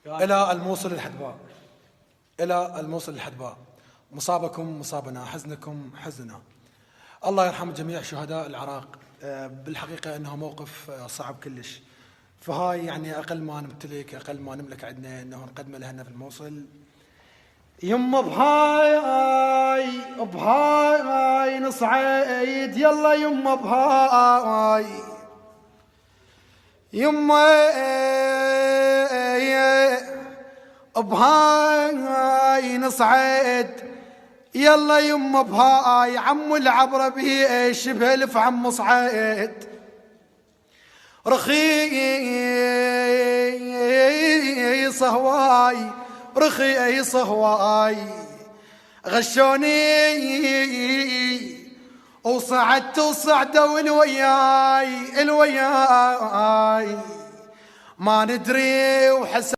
إلى الموصل الحدباء، إلى الموصل الحدباء، مصابكم مصابنا، حزنكم حزننا. الله يرحم جميع شهداء العراق. بالحقيقة أنه موقف صعب كلش، فهاي يعني أقل ما نمتلك، أقل ما نملك عندنا أنه نقدمه لهنا في الموصل. يما بهاي نصعد، يلا يما بهاي نصعد، يلا يما بهاي عم العبره بيه شبه الف عم صعيد. رخيص هواي رخيص هواي غشوني وصعدت وصعدوا الوياي ما ندري وحس